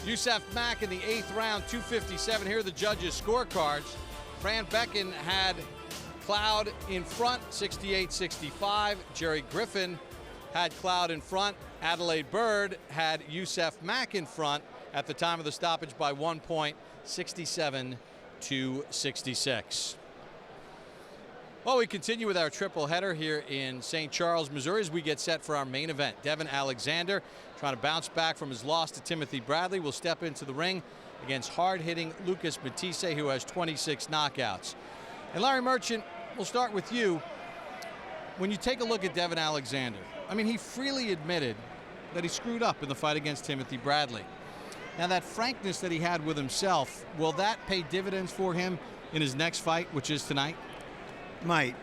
Youssef Mack in the 8th round, 257. Here are the judges' scorecards. Fran Becken had Cloud in front, 68-65. Jerry Griffin had Cloud in front. Adelaide Bird had Youssef Mack in front at the time of the stoppage by 1 point, 67-66. Well, we continue with our triple header here in St. Charles, Missouri, as we get set for our main event. Devon Alexander, trying to bounce back from his loss to Timothy Bradley, will step into the ring against hard-hitting Lucas Matthysse, who has 26 knockouts. And Larry Merchant, we'll start with you. When you take a look at Devon Alexander, I mean, he freely admitted that he screwed up in the fight against Timothy Bradley. Now, that frankness that he had with himself, will that pay dividends for him in his next fight, which is tonight? Might.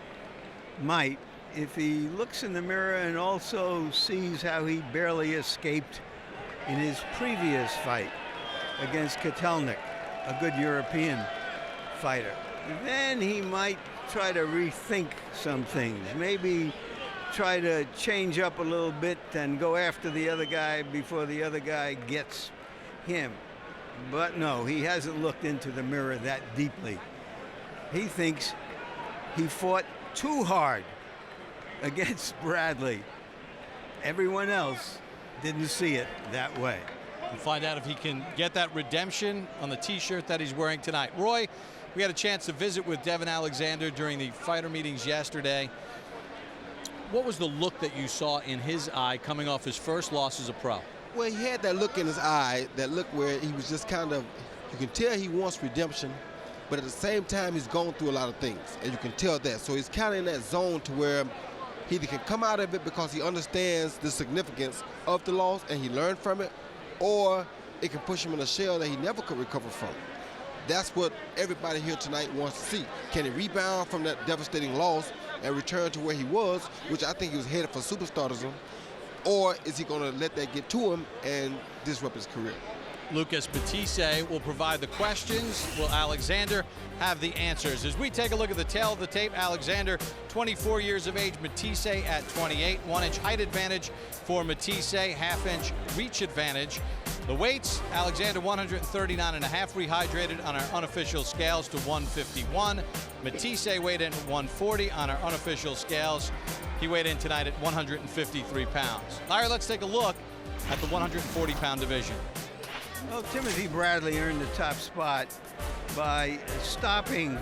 If he looks in the mirror and also sees how he barely escaped in his previous fight against Kotelnik, a good European fighter, then he might try to rethink some things. Maybe try to change up a little bit and go after the other guy before the other guy gets him. But no, he hasn't looked into the mirror that deeply. He thinks he fought too hard against Bradley. Everyone else didn't see it that way. We'll find out if he can get that redemption on the t-shirt that he's wearing tonight. Roy, we had a chance to visit with Devon Alexander during the fighter meetings yesterday. What was the look that you saw in his eye coming off his first loss as a pro? Well, he had that look in his eye, that look where he was just kind of, you can tell he wants redemption, but at the same time, he's going through a lot of things, and you can tell that. So he's kind of in that zone to where he either can come out of it because he understands the significance of the loss and he learned from it, or it can push him in a shell that he never could recover from. That's what everybody here tonight wants to see. Can he rebound from that devastating loss and return to where he was, which I think he was headed for superstardom, or is he going to let that get to him and disrupt his career? Lucas Matthysse will provide the questions. Will Alexander have the answers? As we take a look at the tail of the tape, Alexander, 24 years of age, Matthysse at 28. 1-inch height advantage for Matthysse, half-inch reach advantage. The weights, Alexander 139.5, rehydrated on our unofficial scales to 151. Matthysse weighed in at 140 on our unofficial scales. He weighed in tonight at 153 pounds. Larry, let's take a look at the 140-pound division. Well, Timothy Bradley earned the top spot by stopping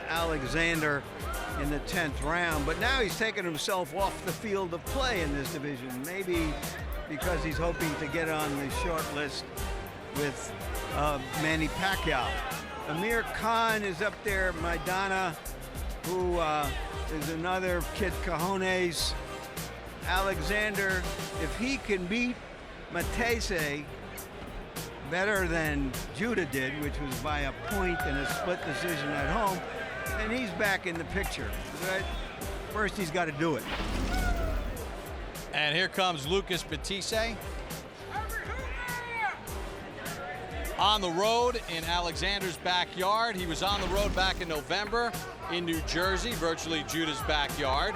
Alexander in the 10th round, but now he's taken himself off the field of play in this division, maybe because he's hoping to get on the short list with Manny Pacquiao. Amir Khan is up there, Maidana, who is another kid cojones. Alexander, if he can beat Matthysse better than Judah did, which was by a point and a split decision at home, and he's back in the picture. But first, he's got to do it. And here comes Lucas Matthysse. On the road in Alexander's backyard. He was on the road back in November in New Jersey, virtually Judah's backyard.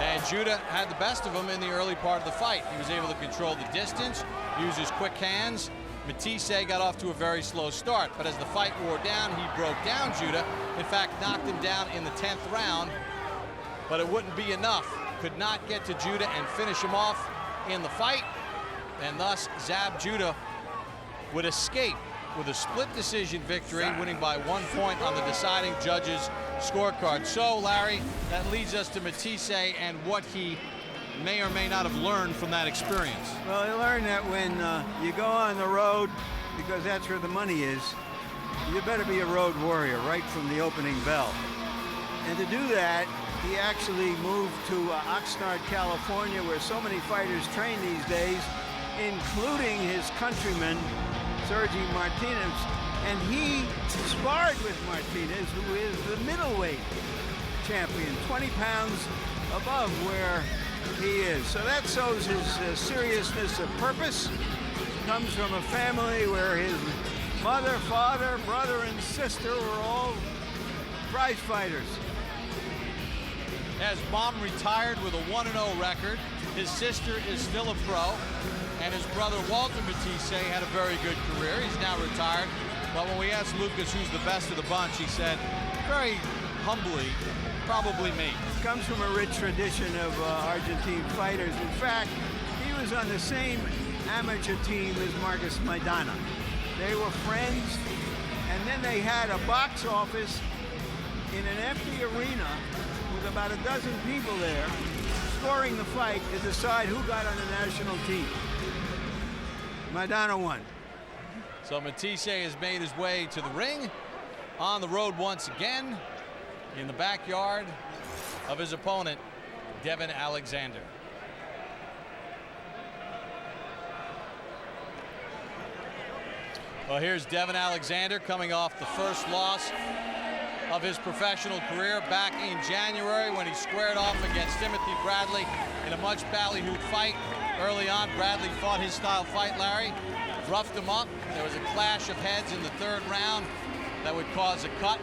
And Judah had the best of him in the early part of the fight. He was able to control the distance, use his quick hands. Matthysse got off to a very slow start, but as the fight wore down, he broke down Judah. In fact, knocked him down in the 10th round, but it wouldn't be enough. Could not get to Judah and finish him off in the fight, and thus Zab Judah would escape with a split decision victory, winning by 1 point on the deciding judges' scorecard. So, Larry, that leads us to Matthysse and what he may or may not have learned from that experience. Well, he learned that when you go on the road, because that's where the money is, you better be a road warrior right from the opening bell. And to do that, he actually moved to Oxnard, California, where so many fighters train these days, including his countryman, Sergi Martinez. And he sparred with Martinez, who is the middleweight champion, 20 pounds above where he is. So that shows his seriousness of purpose. Comes from a family where his mother, father, brother, and sister were all prize fighters. As mom retired with a 1-0 record, his sister is still a pro. and his brother Walter Matthysse had a very good career. He's now retired. But when we asked Lucas who's the best of the bunch, he said, very humbly, probably me. Comes from a rich tradition of Argentine fighters. In fact, he was on the same amateur team as Marcus Maidana. They were friends, and then they had a box office in an empty arena with about a dozen people there, scoring the fight to decide who got on the national team. Maidana won. So Matthysse has made his way to the ring, on the road once again, in the backyard of his opponent, Devon Alexander. Well, here's Devon Alexander coming off the first loss of his professional career back in January when he squared off against Timothy Bradley in a much ballyhooed fight. Early on, Bradley fought his style fight, Larry, roughed him up. There was a clash of heads in the third round that would cause a cut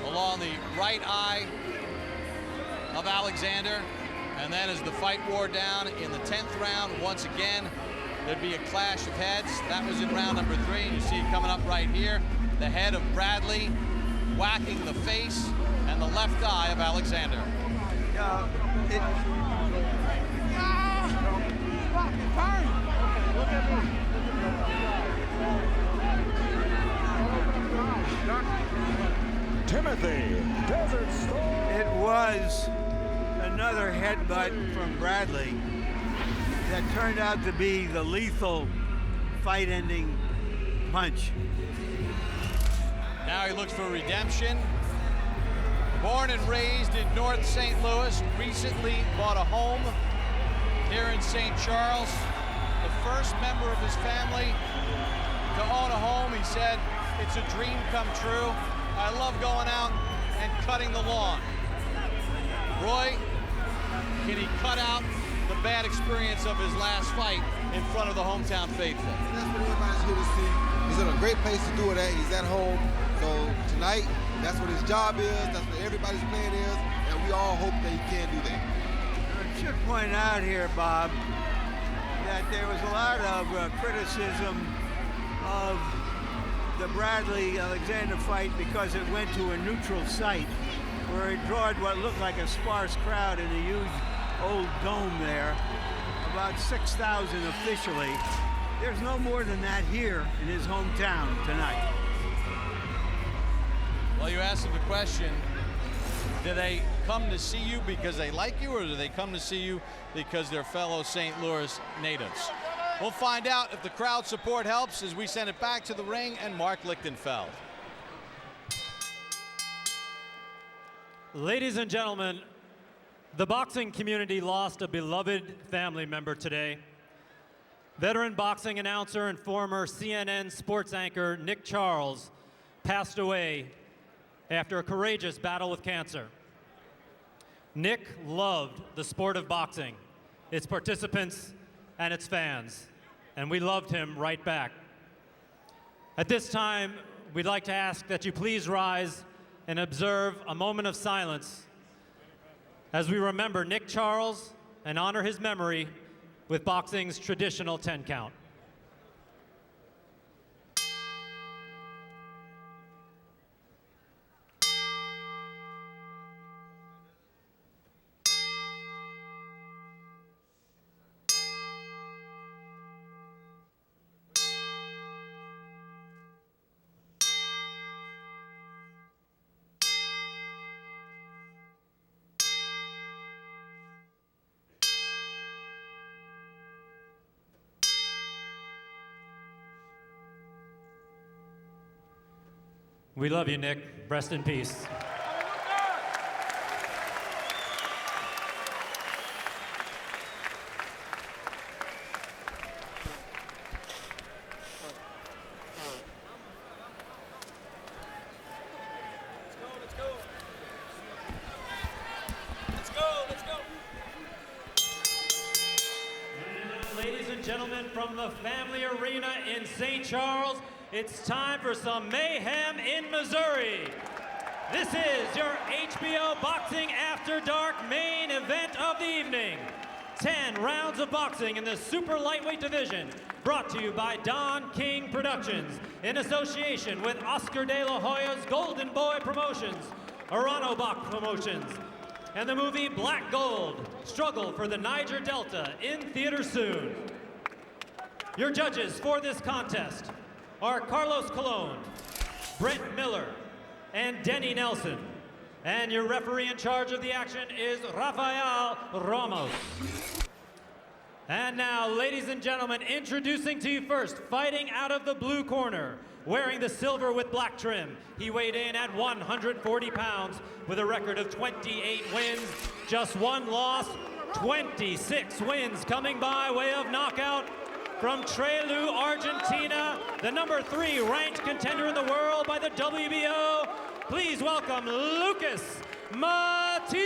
along the right eye of Alexander. And then as the fight wore down in the 10th round, once again, there'd be a clash of heads. That was in round number 3. You see it coming up right here. The head of Bradley whacking the face and the left eye of Alexander. Timothy Desert Storm. It was another headbutt from Bradley that turned out to be the lethal fight-ending punch. Now he looks for redemption. Born and raised in North St. Louis, recently bought a home here in St. Charles. The first member of his family to own a home. He said, it's a dream come true. I love going out and cutting the lawn. Roy, can he cut out the bad experience of his last fight in front of the hometown faithful? That's what everybody's here to see. He's in a great place to do it at. He's at home. So tonight, that's what his job is. That's what everybody's plan is. And we all hope that he can do that. I should point out here, Bob, that there was a lot of criticism of the Bradley-Alexander fight because it went to a neutral site where it drawed what looked like a sparse crowd in a huge old dome there, about 6,000 officially. There's no more than that here in his hometown tonight. Well, you asked him the question, do they come to see you because they like you, or do they come to see you because they're fellow St. Louis natives? We'll find out if the crowd support helps as we send it back to the ring and Mark Lichtenfeld. Ladies and gentlemen, the boxing community lost a beloved family member today. Veteran boxing announcer and former CNN sports anchor Nick Charles passed away after a courageous battle with cancer. Nick loved the sport of boxing, its participants, and its fans, and we loved him right back. At this time, we'd like to ask that you please rise and observe a moment of silence as we remember Nick Charles and honor his memory with boxing's traditional 10 count. We love you, Nick. Rest in peace. Ladies and gentlemen, from the Family Arena in St. Charles, it's time for some mayhem in Missouri. This is your HBO Boxing After Dark main event of the evening. 10 rounds of boxing in the super lightweight division, brought to you by Don King Productions in association with Oscar de la Hoya's Golden Boy Promotions, Arano Bach Promotions, and the movie Black Gold, Struggle for the Niger Delta, in theaters soon. Your judges for this contest are Carlos Colon, Brent Miller, and Denny Nelson. And your referee in charge of the action is Rafael Ramos. And now, ladies and gentlemen, introducing to you first, fighting out of the blue corner, wearing the silver with black trim. He weighed in at 140 pounds with a record of 28 wins, just one loss, 26 wins coming by way of knockout. From Trelew, Argentina, the #3 ranked contender in the world by the WBO, please welcome Lucas Matthysse.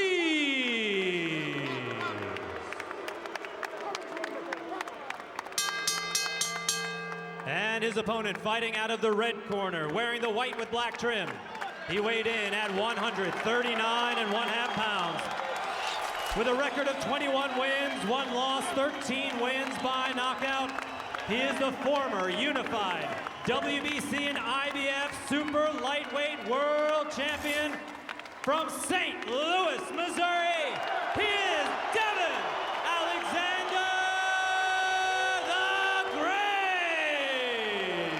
And his opponent fighting out of the red corner, wearing the white with black trim. He weighed in at 139.5 pounds. With a record of 21 wins, 1 loss, 13 wins by knockout. He is the former unified WBC and IBF super lightweight world champion from St. Louis, Missouri. He is Devon Alexander the Great.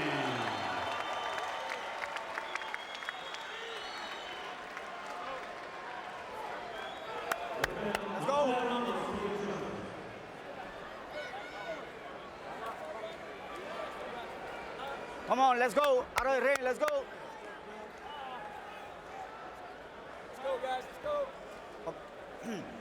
Let's go. Come on, let's go. Out of the ring, let's go. Let's go, guys, let's go.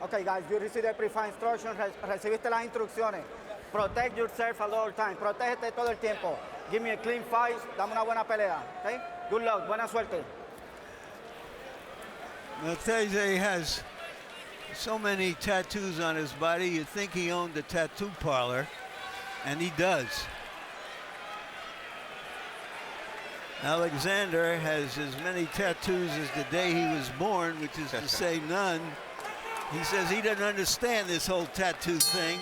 Okay, guys, you received the pre-fight instructions. Recibiste las instrucciones. Protect yourself at all times. Protégete todo el tiempo. Give me a clean fight. Dame una buena pelea. Okay? Good luck. Buena suerte. Matthysse has so many tattoos on his body, you'd think he owned a tattoo parlor, and he does. Alexander has as many tattoos as the day he was born, which is to say none. He says he doesn't understand this whole tattoo thing,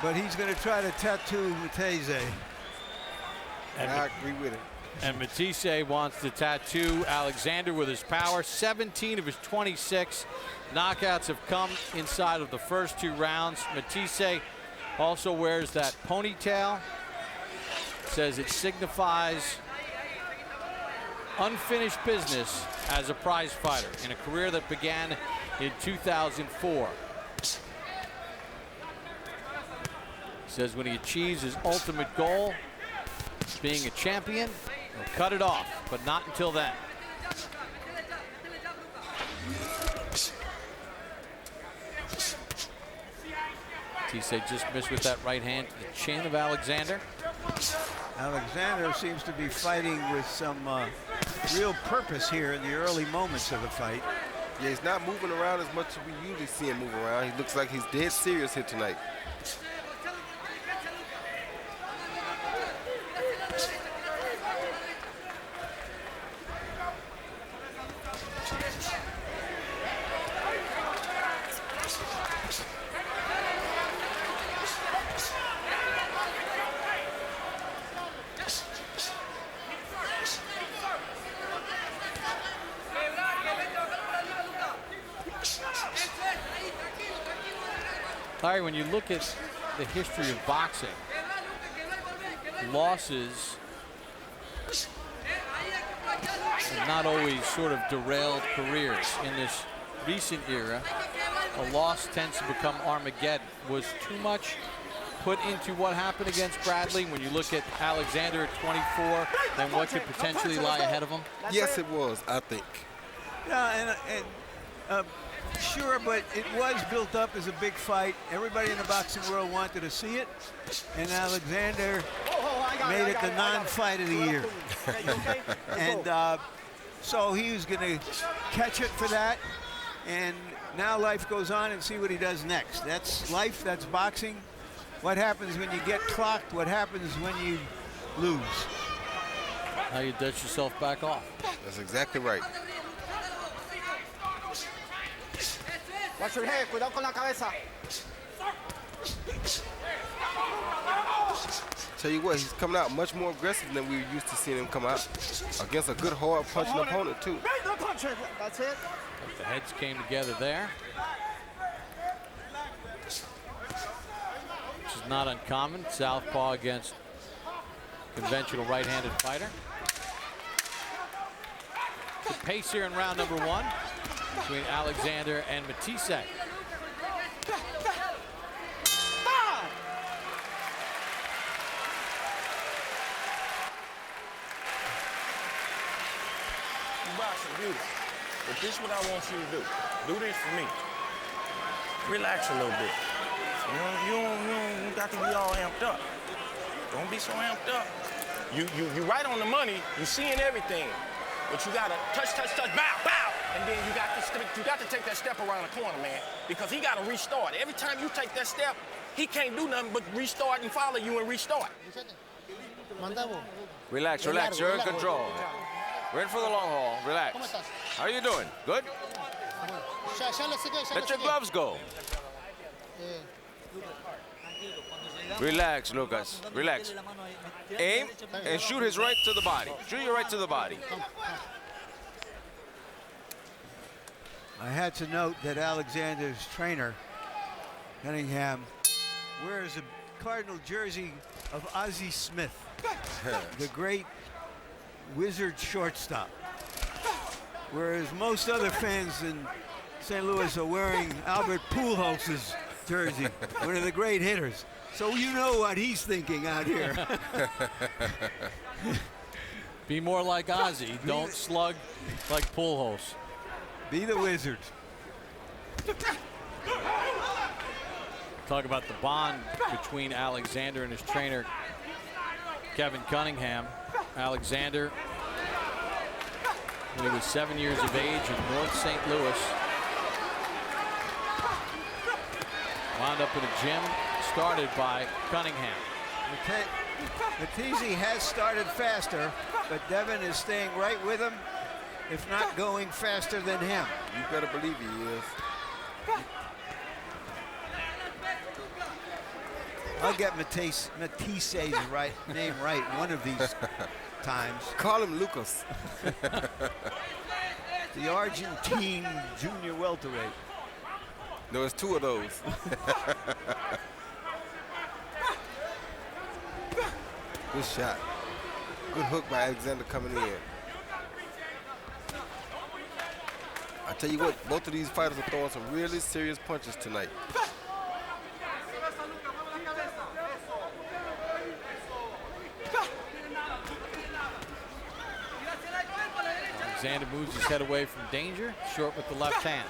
but he's going to try to tattoo Matthysse. And I agree with it. And Matthysse wants to tattoo Alexander with his power. 17 of his 26 knockouts have come inside of the first 2 rounds. Matthysse also wears that ponytail. Says it signifies unfinished business as a prize fighter in a career that began in 2004. Says when he achieves his ultimate goal, being a champion, he'll cut it off, but not until then. Matthysse just missed with that right hand to the chin of Alexander. Alexander seems to be fighting with some real purpose here in the early moments of the fight. Yeah, he's not moving around as much as we usually see him move around. He looks like he's dead serious here tonight. Larry, when you look at the history of boxing, losses have not always sort of derailed careers. In this recent era, a loss tends to become Armageddon. Was too much put into what happened against Bradley when you look at Alexander at 24, then what could potentially lie ahead of him? Yes, it was, I think. Yeah, sure, but it was built up as a big fight. Everybody in the boxing world wanted to see it, and Alexander made it the non-fight of the year. And so he was going to catch it for that, and now life goes on and see what he does next. That's life, that's boxing. What happens when you get clocked, what happens when you lose. How you dust yourself back off. That's exactly right. Watch your head, cuidado con la cabeza. Tell you what, he's coming out much more aggressive than we used to seeing him come out against a good, hard punching opponent, too. That's it. The heads came together there, which is not uncommon. Southpaw against conventional right-handed fighter. The pace here in round number 1 between Alexander and Matthysse. Boxing, beautiful. But this is what I want you to do. Do this for me. Relax a little bit. You don't got to be all amped up. Don't be so amped up. You right on the money. You seeing everything. But you gotta touch, bow, bow. And then you got to take that step around the corner, man. Because he gotta restart. Every time you take that step, he can't do nothing but restart and follow you and restart. Relax, relax. You're in control. We're in for the long haul. Relax. How are you doing? Good? Let your gloves go. Relax, Lucas. Relax. Aim and shoot his right to the body. Shoot your right to the body. I had to note that Alexander's trainer, Cunningham, wears a Cardinal jersey of Ozzie Smith, the great Wizard shortstop. Whereas most other fans in St. Louis are wearing Albert Pujols' jersey, one of the great hitters. So you know what he's thinking out here. Be more like Ozzie. Don't slug like Pujols. Be the Wizard. Talk about the bond between Alexander and his trainer, Kevin Cunningham. Alexander, when he was 7 years of age in North St. Louis, wound up in a gym started by Cunningham. Matthysse has started faster, but Devon is staying right with him, if not going faster than him. You better believe he is. I'll get Matthisse's name right one of these times. Call him Lucas. The Argentine junior welterweight. No, it's 2 of those. Good shot. Good hook by Alexander coming in. I tell you what, both of these fighters are throwing some really serious punches tonight. Alexander moves his head away from danger, short with the left hand.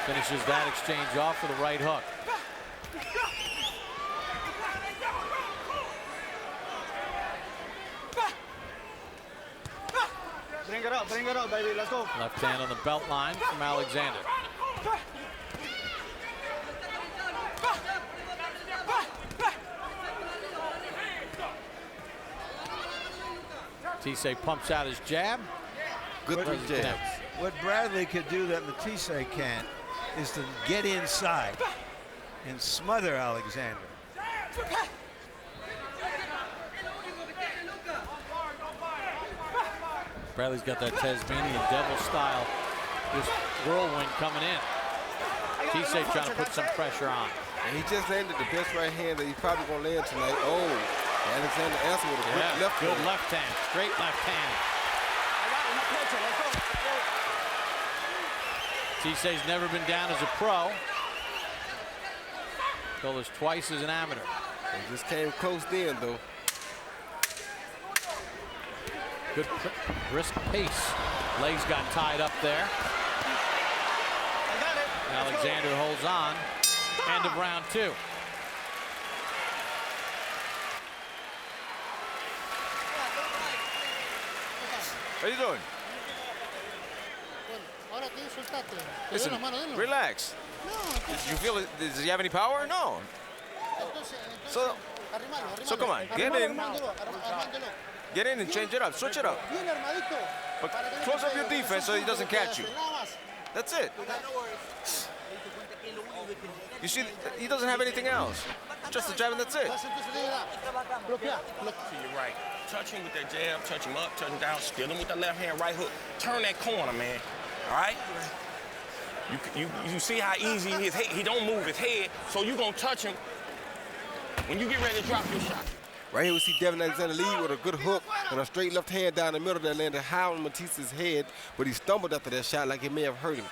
Finishes that exchange off with a right hook. Bring it up, baby. Let's go. Left hand on the belt line from Alexander. Matthysse pumps out his jab. Good with jabs. What Bradley could do that Matthysse can't is to get inside and smother Alexander. Bradley's got that Tasmanian devil style, this whirlwind coming in. Matthysse trying to put some pressure on. And he just landed the best right hand that he's probably going to land tonight. Oh, Alexander answered with a good left good hand. left hand, straight left hand. Matthisse's never been down as a pro. Told us twice as an amateur. He just came close then, though. Good brisk pace. Legs got tied up there. Alexander holds on. End of round 2. How you doing? Listen, relax. You feel it? Does he have any power? No. So come on, get in. Get in and change it up. Switch it up. But close up your defense so he doesn't catch you. That's it. You see, he doesn't have anything else. Just a jab and that's it. To your right. Touch him with that jab, touch him up, touch him down, steal him with the left hand, right hook. Turn that corner, man. All right? You see how easy his head, he don't move his head, so you gonna touch him when you get ready to drop your shot. Right here we see Devon Alexander lead with a good hook and a straight left hand down the middle that landed high on Mathisse's head, but he stumbled after that shot like it may have hurt him.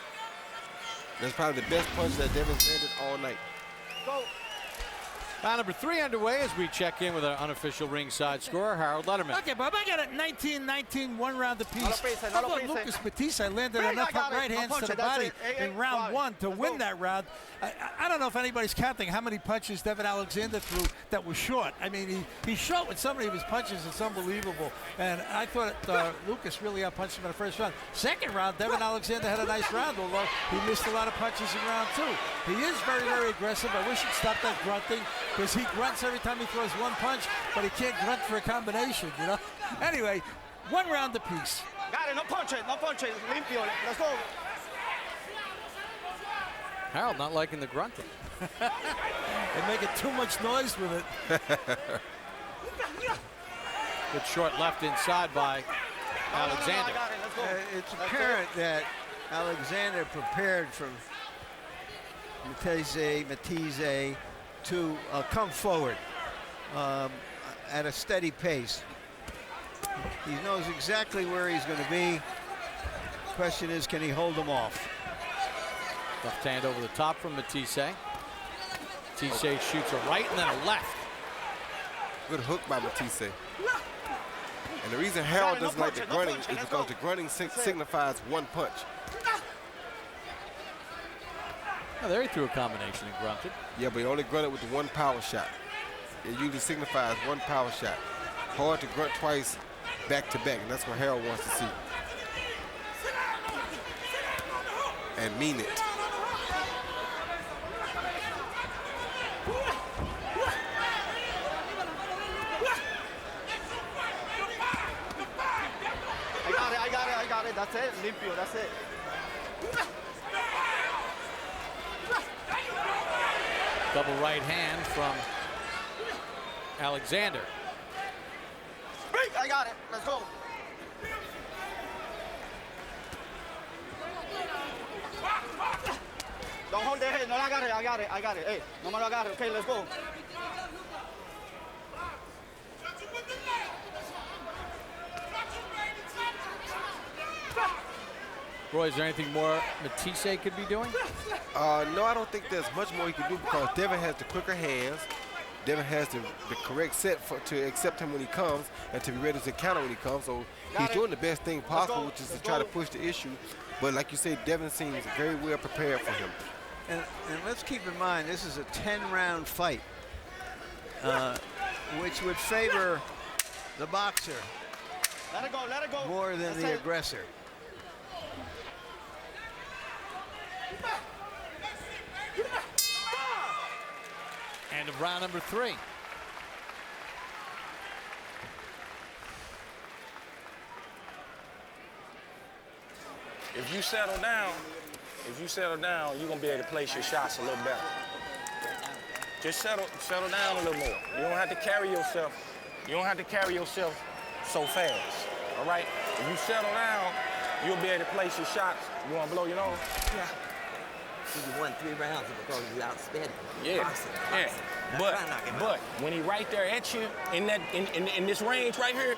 That's probably the best punch that Devon's landed all night. Go. Round number 3 underway as we check in with our unofficial ringside scorer, Harold Letterman. Okay, Bob, I got it 19-19, 1 round apiece. No lo How pise. about Lucas Matthysse landed enough right hands to the body in round 1 to win that round. I don't know if anybody's counting how many punches Devon Alexander threw that was short. I mean, he's short with so many of his punches. It's unbelievable. And I thought Lucas really outpunched him in the first round. Second round, Devon Alexander had a nice round, although he missed a lot of punches in round 2. He is very, very aggressive. I wish he'd stop that grunting, because he grunts every time he throws one punch, but he can't grunt for a combination, you know? Anyway, 1 round apiece. Got it, no punch it, limpio. Let's go. Harold not liking the grunting. They're making too much noise with it. Good short left inside by Alexander. Got it, let's go. It's apparent that Alexander prepared for Matthysse to come forward at a steady pace. He knows exactly where he's going to be. Question is, can he hold him off? Left hand over the top from Matthysse. Matthysse shoots a right and then a left. Good hook by Matthysse. And the reason Harold doesn't like the grunting is because the grunting signifies one punch. Oh, there he threw a combination and grunted. Yeah, but he only grunted with the 1 power shot. It usually signifies 1 power shot. Hard to grunt twice back to back, and that's what Harold wants to see. And mean it. I got it. That's it. Limpio, that's it. Double right hand from Alexander. I got it. Let's go. Don't hold the head. No, I got it. Hey, no me lo agarre. Okay, let's go. Roy, is there anything more Matthysse could be doing? No, I don't think there's much more he can do because Devon has the quicker hands. Devon has the correct set to accept him when he comes and to be ready to counter when he comes. So he's doing the best thing possible, which is to try to push the issue. But like you said, Devon seems very well prepared for him. And let's keep in mind, this is a 10-round fight, which would favor the boxer Let it go. more than the aggressor. End of round number 3. If you settle down, you're gonna be able to place your shots a little better. Just settle down a little more. You don't have to carry yourself. You don't have to carry yourself so fast. All right? If you settle down, you'll be able to place your shots. You wanna blow your nose? Yeah. You won 3 rounds because you outspent him. Yeah. Boxing. But when he right there at you in this range right here,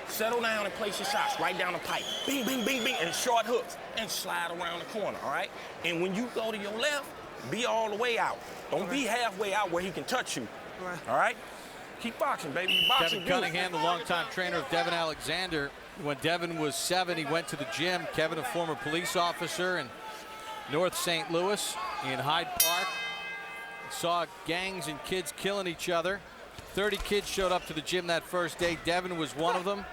settle down and place your shots right down the pipe. Bing, bing, bing, bing, and short hooks and slide around the corner, all right? And when you go to your left, be all the way out. Don't be halfway out where he can touch you, all right? Keep boxing, baby. You boxing Kevin Cunningham, the longtime trainer of Devon Alexander. When Devon was 7, he went to the gym. Kevin, a former police officer in North St. Louis in Hyde Park. Saw gangs and kids killing each other. 30 kids showed up to the gym that first day. Devon was one of them,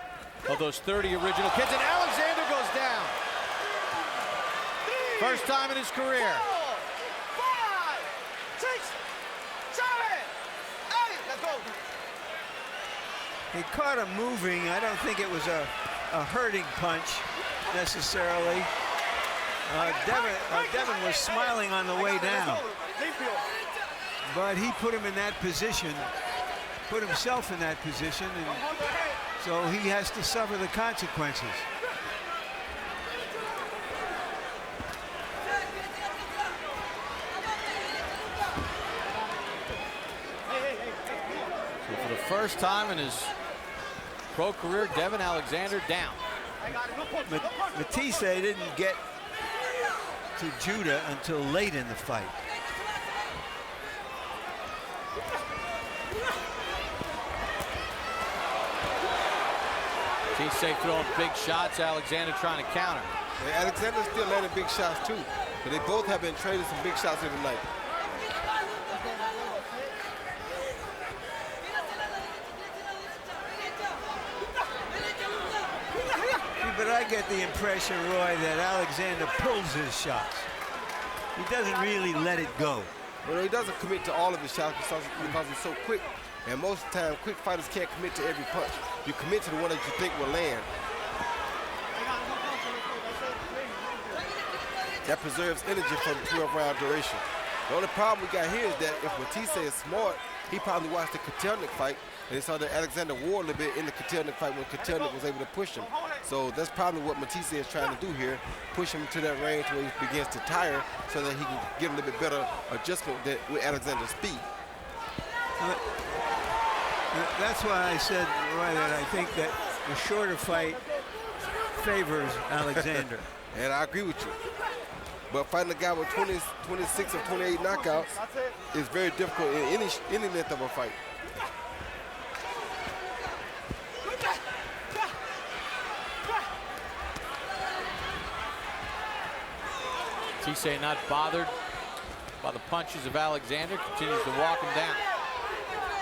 of those 30 original kids. And Alexander goes down. First time in his career. 5, 6, 7, 8. Let's go. He caught him moving. I don't think it was a hurting punch necessarily. Devon was smiling on the way down, but he put him in that position, put himself in that position, and so he has to suffer the consequences. So for the first time in his pro career, Devon Alexander down. Matthysse didn't get to Judah until late in the fight. Matthysse throwing big shots, Alexander trying to counter. And Alexander's still landing big shots too, but they both have been trading some big shots every night. But I get the impression, Roy, that Alexander pulls his shots. He doesn't really let it go. Well, he doesn't commit to all of his shots because he's so quick. And most of the time, quick fighters can't commit to every punch. You commit to the one that you think will land. That preserves energy for the 12-round duration. The only problem we got here is that if Matthysse is smart, he probably watched the Kotelnik fight, and he saw that Alexander wore a little bit in the Kotelnik fight when Kotelnik was able to push him. So that's probably what Matthysse is trying to do here, push him to that range where he begins to tire so that he can get a little bit better adjustment with Alexander's speed. That's why I said, Roy, that I think that the shorter fight favors Alexander. And I agree with you. But fighting a guy with 26 or 28 knockouts is very difficult in any length of a fight. Matthysse not bothered by the punches of Alexander, continues to walk him down.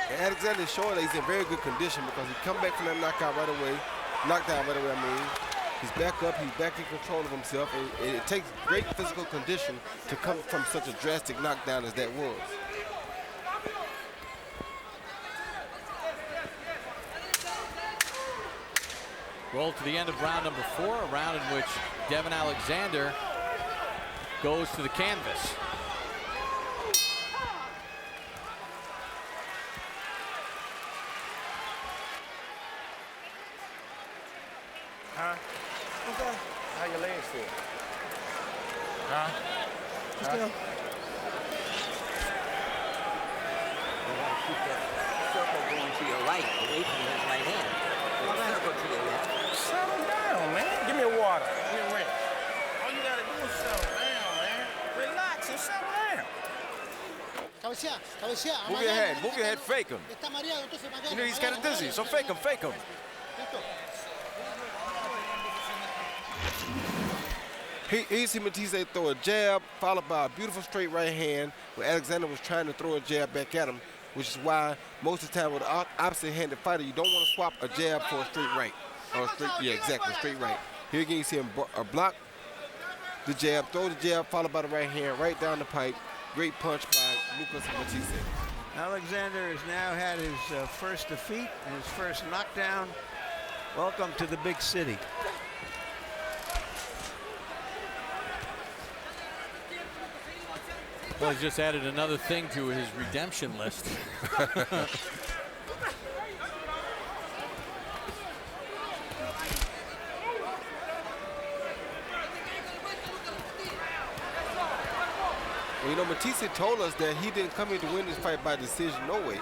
And Alexander's showing that he's in very good condition because he come back from that knockdown right away, I mean. He's back up, he's back in control of himself, and it takes great physical condition to come from such a drastic knockdown as that was. Roll to the end of round number 4, a round in which Devon Alexander goes to the canvas. Huh? Okay. How your legs feel? Huh? Still. You gotta keep that circle going to your right, away from his right hand. There's a circle to your left. Settle down, man. Give me a water. Give me a ring. All you gotta do is settle down, man. Relax and settle down. Move your head. Move your head. Fake him. You know he's kind of dizzy, so fake him. Fake him. He see Matthysse throw a jab, followed by a beautiful straight right hand, where Alexander was trying to throw a jab back at him, which is why most of the time with an opposite-handed fighter, you don't want to swap a jab for a straight right. Or straight right. Here again, you see him block the jab, throw the jab, followed by the right hand, right down the pipe. Great punch by Lucas Matthysse. Alexander has now had his first defeat and his first knockdown. Welcome to the big city. Well, he's just added another thing to his redemption list. Well, you know, Matthysse told us that he didn't come here to win this fight by decision, no way.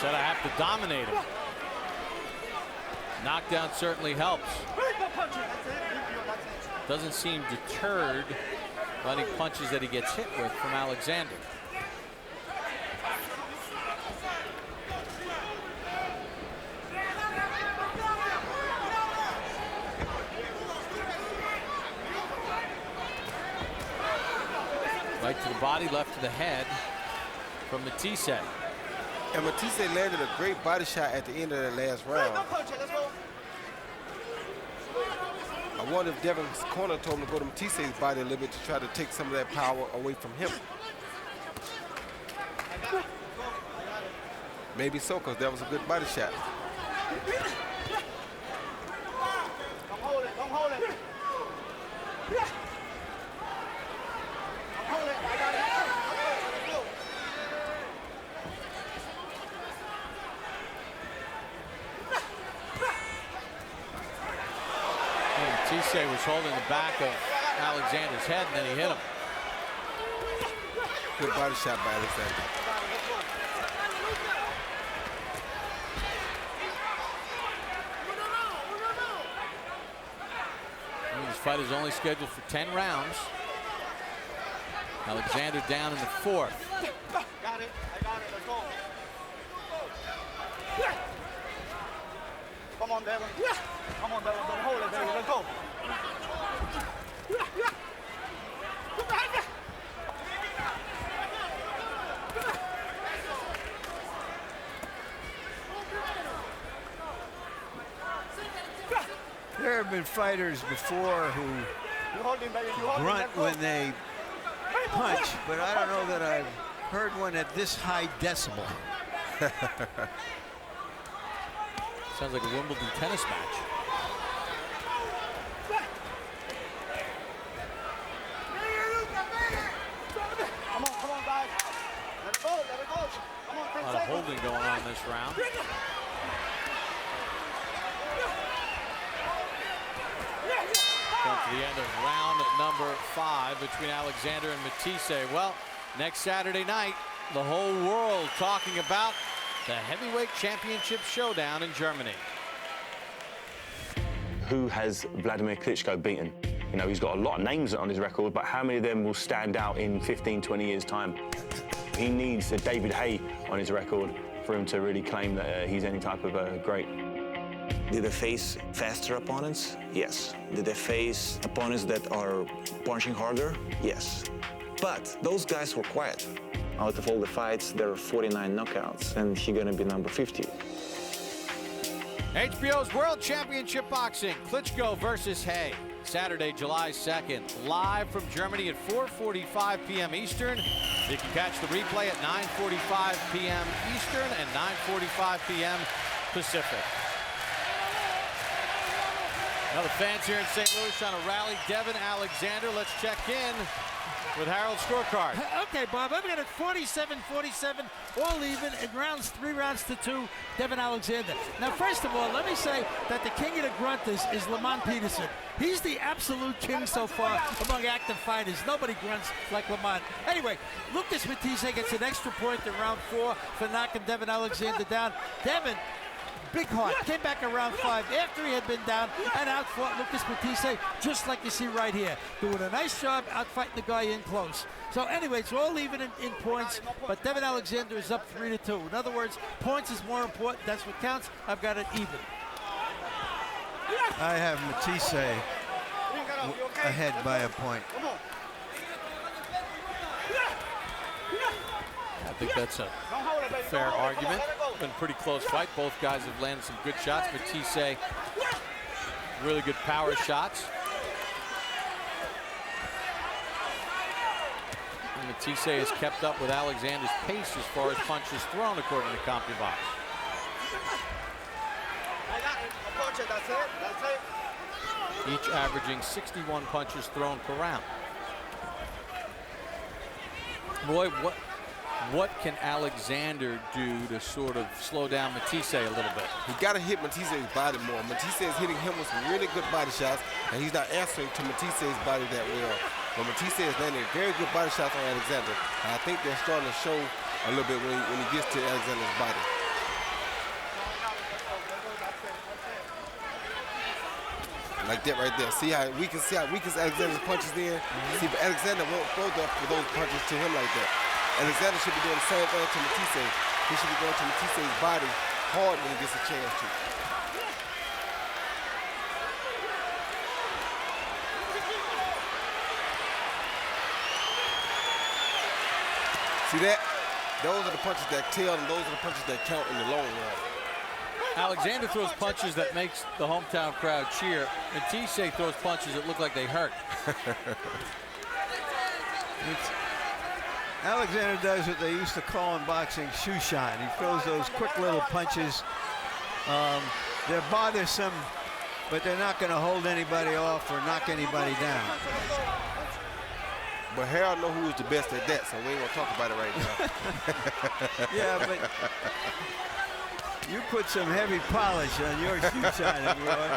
Said I have to dominate him. Knockdown certainly helps. Doesn't seem deterred by any punches that he gets hit with from Alexander. Right to the body, left to the head from Matthysse. And Matthysse landed a great body shot at the end of that last round. I wonder if Devon's corner told him to go to Matthisse's body a little bit to try to take some of that power away from him. Maybe so, because that was a good body shot. hold it, don't hold it. Don't hold it, I got it. Let's go. Matthysse was holding the back of Alexander's head, and then he hit him. Good body shot by Alexander. This fight is only scheduled for 10 rounds. Alexander down in the 4th. Got it, I got it, let's go. Come on, Devon. Come on, Devon, don't hold it, baby, let's go. There have been fighters before who grunt when they punch, but I don't know that I've heard one at this high decibel. Sounds like a Wimbledon tennis match. Come on, guys. Let it go, let it go. Come on, 10 A lot of holding going on this round. Come to the end of round number 5 between Alexander and Matthysse. Well, next Saturday night, the whole world talking about the heavyweight championship showdown in Germany. Who has Vladimir Klitschko beaten? You know, he's got a lot of names on his record, but how many of them will stand out in 15, 20 years' time? He needs a David Haye on his record for him to really claim that he's any type of a great. Did they face faster opponents? Yes. Did they face opponents that are punching harder? Yes. But those guys were quiet. Out of all the fights, there are 49 knockouts, and he's gonna be number 50. HBO's World Championship Boxing, Klitschko versus Haye. Saturday, July 2nd, live from Germany at 4:45 p.m. Eastern. You can catch the replay at 9:45 p.m. Eastern and 9:45 p.m. Pacific. Now the fans here in St. Louis trying to rally Devon Alexander. Let's check in with Harold's scorecard. Okay, Bob, I've got it 47-47, all even in rounds, 3 rounds to 2, Devon Alexander. Now, first of all, let me say that the king of the grunters is Lamont Peterson. He's the absolute king so far among active fighters. Nobody grunts like Lamont. Anyway, Lucas Matthysse gets an extra point in round 4 for knocking Devon Alexander down. Devon, big heart, came back in round 5 after he had been down and outfought Lucas Matthysse, just like you see right here. Doing a nice job outfighting the guy in close. So anyway, it's all even in points, but Devon Alexander is up 3-2. In other words, points is more important. That's what counts. I've got it even. I have Matthysse ahead by a point. I think that's a fair argument. Been a pretty close fight. Both guys have landed some good shots. Matthysse, really good power shots. And Matthysse has kept up with Alexander's pace as far as punches thrown, according to CompuBox. Each averaging 61 punches thrown per round. Boy, what can Alexander do to sort of slow down Matthysse a little bit? He got to hit Matthisse's body more. Matthysse is hitting him with some really good body shots, and he's not answering to Matthisse's body that well. But Matthysse is landing very good body shots on Alexander, and I think they're starting to show a little bit when he gets to Alexander's body. Like that right there. See how weak Alexander's punches in? See, but Alexander won't throw those punches to him like that. Alexander should be doing the same thing to Matthysse. He should be going to Matthisse's body hard when he gets a chance to. See that? Those are the punches that tell, and those are the punches that count in the long run. Alexander throws punches that makes the hometown crowd cheer. Matthysse throws punches that look like they hurt. Alexander does what they used to call in boxing shoe shine. He throws those quick little punches They're bothersome, but they're not going to hold anybody off or knock anybody down. But Harold know who is the best at that, so we ain't gonna talk about it right now. Yeah, but you put some heavy polish on your shoe shining, Roy.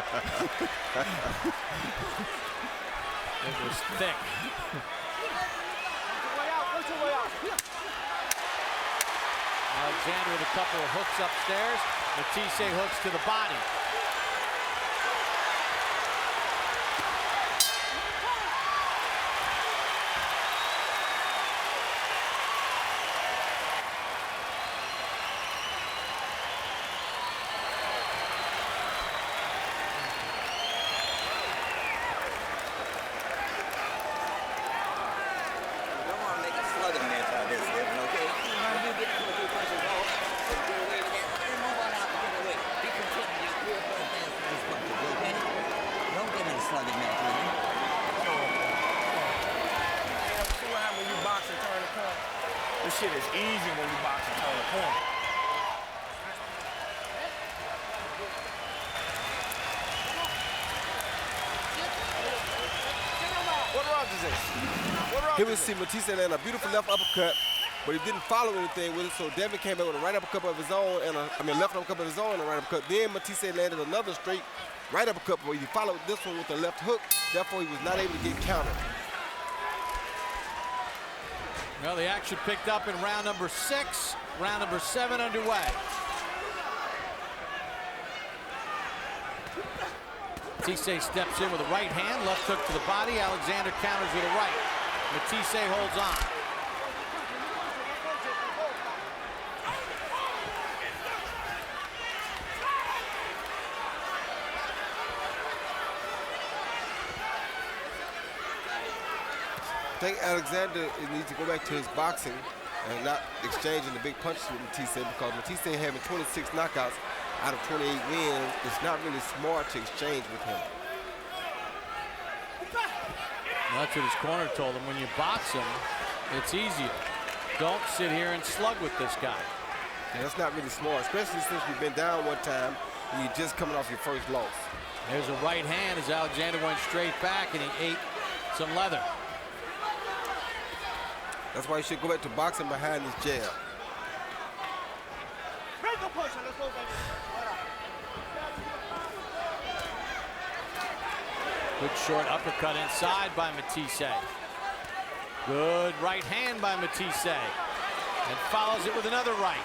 It was thick. Alexander with a couple of hooks upstairs. Matthysse hooks to the body. This shit is easy when you box and turn the corner. What round is this? What round Here we see Matthysse land a beautiful left uppercut, but he didn't follow anything with it, so Devon came back with a right uppercut of his own, and left uppercut of his own and a right uppercut. Then Matthysse landed another straight right uppercut, but he followed this one with a left hook, therefore he was not able to get countered. Well, the action picked up in round number 6, round number 7 underway. Matthysse steps in with a right hand, left hook to the body. Alexander counters with a right. Matthysse holds on. I think Alexander needs to go back to his boxing and not exchanging the big punches with Matthysse, because Matthysse having 26 knockouts out of 28 wins, it's not really smart to exchange with him. Well, that's what his corner told him. When you box him, it's easier. Don't sit here and slug with this guy. Yeah, that's not really smart, especially since you've been down one time and you're just coming off your first loss. There's a right hand as Alexander went straight back and he ate some leather. That's why you should go back to boxing behind his jab. Good short uppercut inside by Matthysse. Good right hand by Matthysse. And follows it with another right.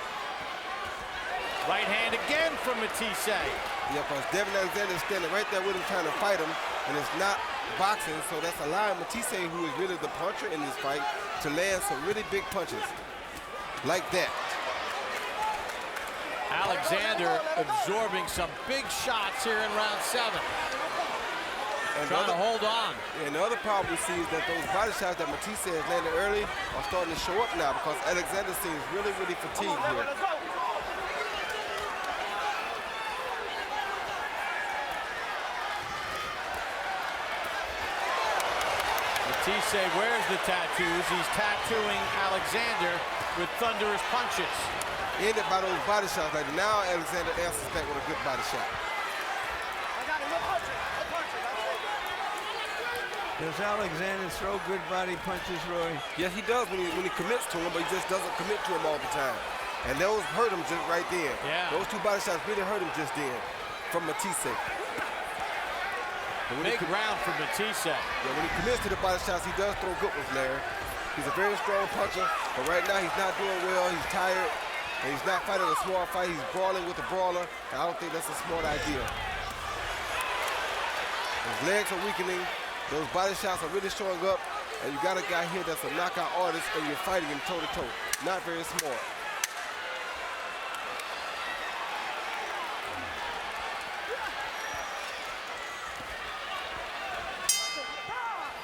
Right hand again from Matthysse. Yeah, because Devon Alexander is standing right there with him trying to fight him, and it's not boxing, so that's allowing Matthysse, who is really the puncher in this fight, to land some really big punches like that. Alexander absorbing some big shots here in round 7. And trying to hold on. And the other problem we see is that those body shots that Matthysse has landed early are starting to show up now, because Alexander seems really, really fatigued here. Matthysse wears the tattoos. He's tattooing Alexander with thunderous punches. Ended by those body shots. Like now, Alexander answers back with a good body shot. Does Alexander throw good body punches, Roy? Yes, he does when he commits to him, but he just doesn't commit to him all the time. And those hurt him just right then. Yeah. Those two body shots really hurt him just then from Matthysse. Big round for Matthysse. Yeah, when he commits to the body shots, he does throw good ones, Larry. He's a very strong puncher, but right now he's not doing well. He's tired, and he's not fighting a smart fight. He's brawling with a brawler, and I don't think that's a smart idea. His legs are weakening. Those body shots are really showing up, and you got a guy here that's a knockout artist, and you're fighting him toe-to-toe. Not very smart.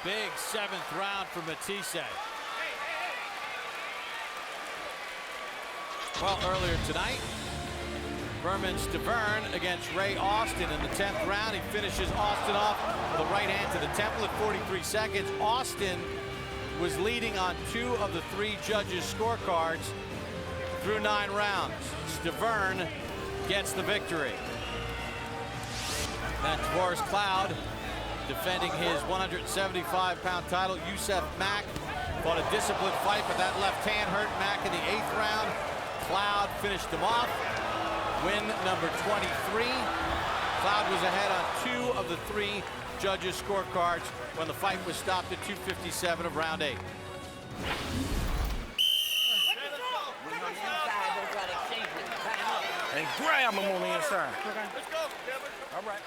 Big 7th round for Matthysse. Well, earlier tonight, Vermon's Devon against Ray Austin in the 10th round. He finishes Austin off with a right hand to the temple at 43 seconds. Austin was leading on 2 of the 3 judges' scorecards through 9 rounds. Devon gets the victory. And Tavoris Cloud defending his 175-pound title. Yusef Mack fought a disciplined fight, but that left hand hurt Mack in the 8th round. Cloud finished him off. Win number 23. Cloud was ahead on 2 of the 3 judges' scorecards when the fight was stopped at 2:57 of round 8. And grab him on the inside. Okay. Let's go, Devon. All right.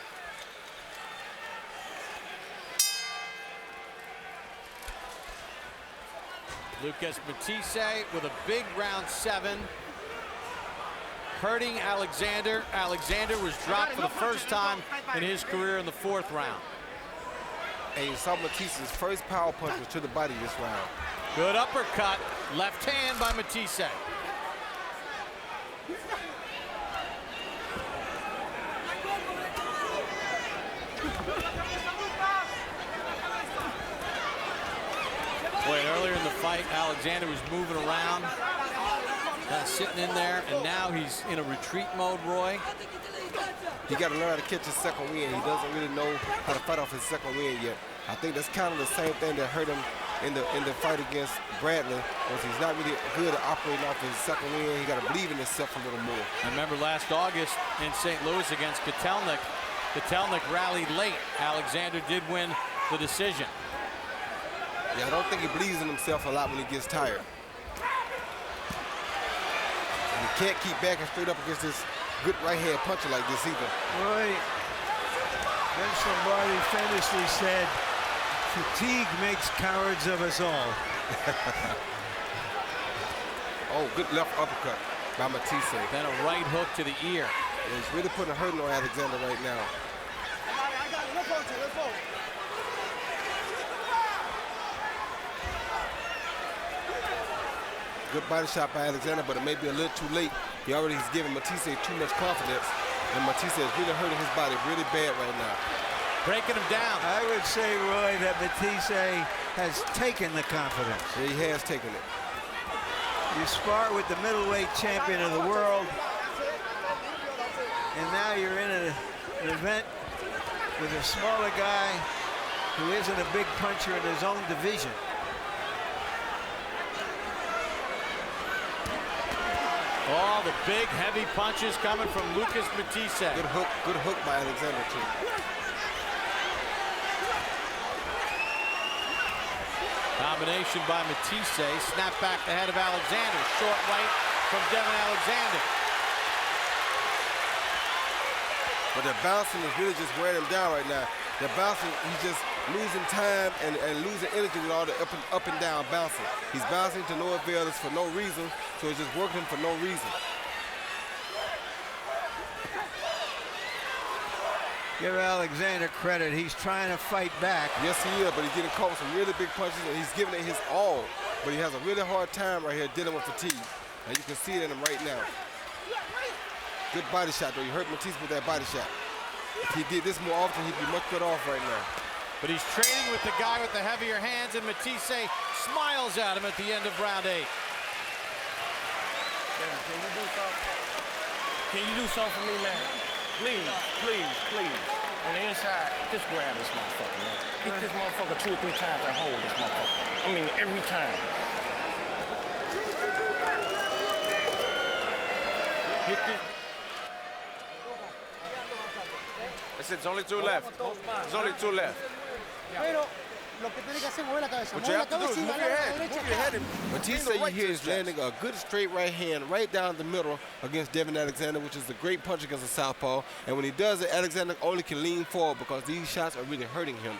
Lucas Matthysse with a big round 7. Hurting Alexander. Alexander was dropped for the first time in his career in the 4th round. And you saw Matthisse's first power punch was to the body this round. Good uppercut. Left hand by Matthysse. Boy, earlier in the fight, Alexander was moving around, sitting in there, and now he's in a retreat mode, Roy. He got to learn how to catch his second wind. He doesn't really know how to fight off his second wind yet. I think that's kind of the same thing that hurt him in the fight against Bradley, was he's not really good at operating off his second wind. He got to believe in himself a little more. I remember last August in St. Louis against Kotelnik. Kotelnik rallied late. Alexander did win the decision. Yeah, I don't think he believes in himself a lot when he gets tired. And he can't keep backing straight up against this good right-hand puncher like this either. Roy, Vince Lombardi famously said, fatigue makes cowards of us all. Oh, good left uppercut by Matthysse. Then a right hook to the ear. Yeah, he's really putting a hurting on Alexander right now. Good body shot by Alexander, but it may be a little too late. He already is giving Matthysse too much confidence, and Matthysse is really hurting his body really bad right now. Breaking him down. I would say, Roy, that Matthysse has taken the confidence. Yeah, he has taken it. You spar with the middleweight champion of the world, and now you're in an event with a smaller guy who isn't a big puncher in his own division. Oh, the big, heavy punches coming from Lucas Matthysse. Good hook by Alexander, too. Combination by Matthysse. Snap back the head of Alexander. Short right from Devon Alexander. But the bouncing is really just wearing him down right now. The bouncing, he's just losing time and losing energy with all the up and down bouncing. He's bouncing to no avail for no reason, so it's just working for no reason. Give Alexander credit. He's trying to fight back. Yes, he is, but he's getting caught with some really big punches, and he's giving it his all. But he has a really hard time right here dealing with fatigue. And you can see it in him right now. Good body shot, though. He hurt Matthysse with that body shot. If he did this more often, he'd be much better off right now. But he's trading with the guy with the heavier hands, and Matthysse smiles at him at the end of round 8. Can you do something for me, man? Please, please, please. On the inside, just grab this motherfucker, man. Hit this motherfucker 2 or 3 times and hold this motherfucker. I mean, every time. Hit this. It's only 2 left. There's only 2 left. What you have to do is move your head. Move your head. Matthysse, you hear, is landing a good straight right hand right down the middle against Devon Alexander, which is a great punch against a southpaw. And when he does it, Alexander only can lean forward because these shots are really hurting him.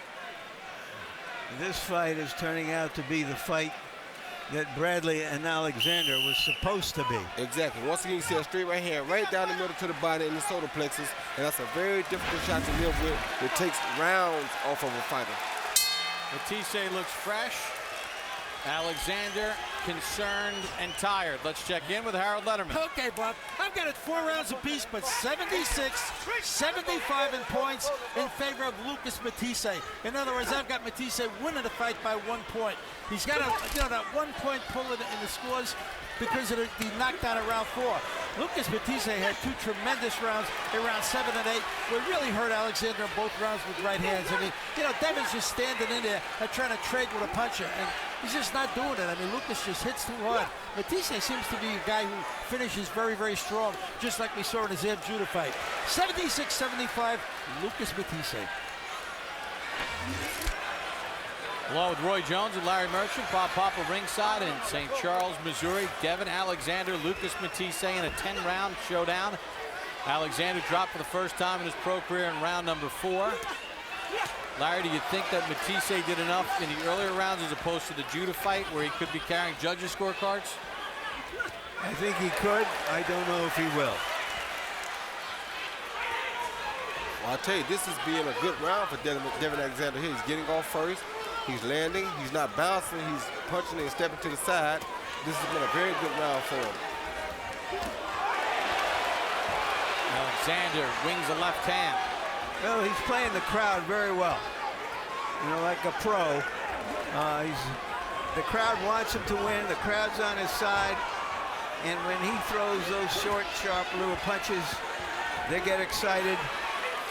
This fight is turning out to be the fight that Bradley and Alexander was supposed to be. Exactly. Once again, you see a straight right hand right down the middle to the body in the solar plexus, and that's a very difficult shot to live with. It takes rounds off of a fighter. Matthysse looks fresh. Alexander concerned and tired. Let's check in with Harold Letterman. Okay, Bob. I've got it 4 rounds apiece, but 76-75 in points in favor of Lucas Matthysse. In other words, I've got Matthysse winning the fight by 1 point. He's got that 1 point pull in the scores because of the knockdown at round 4. Lucas Matthysse had 2 tremendous rounds in round 7 and 8. What really hurt Alexander in both rounds with right hands. I mean, you know, Devon's just standing in there and trying to trade with a puncher, and he's just not doing it. I mean, Lucas just hits too hard. Matthysse seems to be a guy who finishes very, very strong, just like we saw in the Zab Judah fight. 76-75, Lucas Matthysse. Along with Roy Jones and Larry Merchant, Bob Papa ringside in St. Charles, Missouri. Devon Alexander, Lucas Matthysse in a 10-round showdown. Alexander dropped for the first time in his pro career in round number 4. Larry, do you think that Matthysse did enough in the earlier rounds as opposed to the Judah fight where he could be carrying judges' scorecards? I think he could. I don't know if he will. Well, I'll tell you, this is being a good round for Devon Alexander here. He's getting off first. He's landing. He's not bouncing. He's punching and stepping to the side. This has been a very good round for him. Alexander wings a left hand. Well, he's playing the crowd very well. You know, like a pro. The crowd wants him to win. The crowd's on his side. And when he throws those short, sharp little punches, they get excited.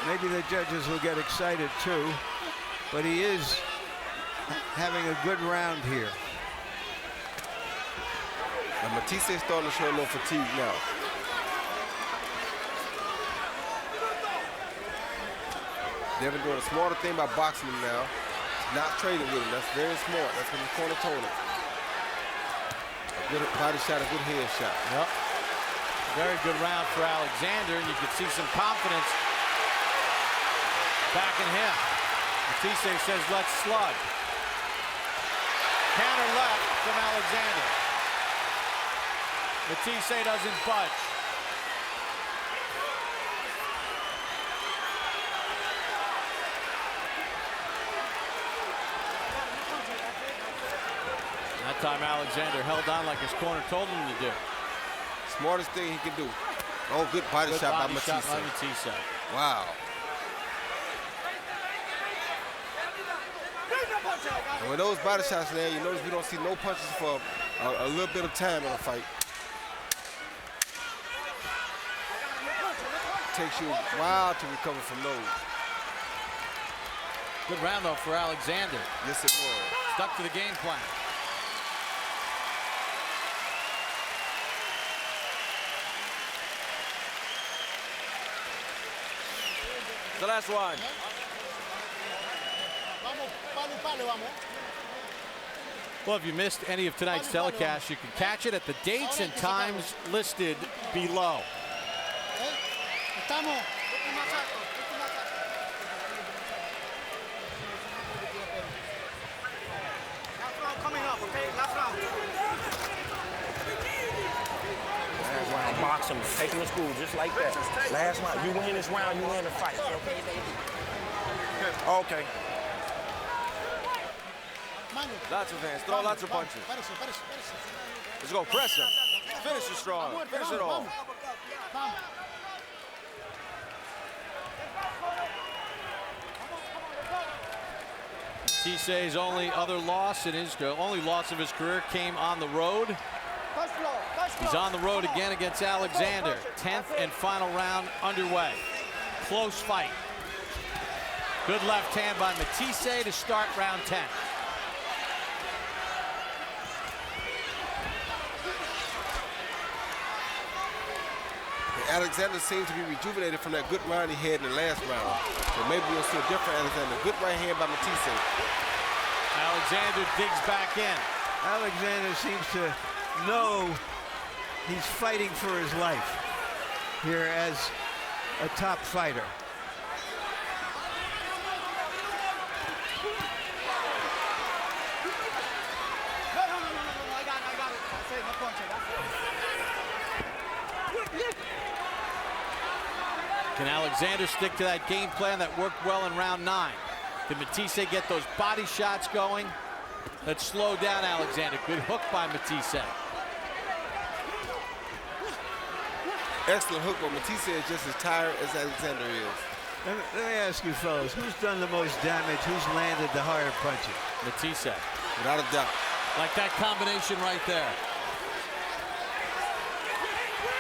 Maybe the judges will get excited too. But he is having a good round here. And Matthysse is starting to show a little fatigue now. Devon doing a smarter thing by boxing him now. Not trading with him. That's very smart. That's what his corner told him. A good body shot, a good head shot. Yep. Very good round for Alexander, and you can see some confidence back in him. Matthysse says, let's slug. Counter left from Alexander. Matthysse doesn't budge. That time Alexander held on like his corner told him to do. Smartest thing he can do. Oh, good body shot by Matthysse. Wow. And with those body shots there, you notice we don't see no punches for a little bit of time in a fight. Takes you a while to recover from those. Good round though for Alexander. Yes, it was. Stuck to the game plan. The last one. Well, if you missed any of tonight's telecast, you can catch it at the dates and times listed below. Coming up, okay? Last round. Last round, box him, take him to school just like that. Last round, you win this round, you win the fight. Okay, baby. Okay. Lots of hands, throw lots of punches. Let's go, press him. Finish it strong, finish it all. Matthysse only loss of his career came on the road. He's on the road again against Alexander. 10th and final round underway. Close fight. Good left hand by Matthysse to start round 10. Alexander seems to be rejuvenated from that good round he had in the last round. So maybe we'll see a different Alexander. Good right hand by Matthysse. Alexander digs back in. Alexander seems to know he's fighting for his life here as a top fighter. Can Alexander stick to that game plan that worked well in round 9? Can Matthysse get those body shots going that slow down Alexander? Good hook by Matthysse. Excellent hook, but Matthysse is just as tired as Alexander is. Let me ask you fellas, who's done the most damage? Who's landed the harder punches? Matthysse. Without a doubt. Like that combination right there.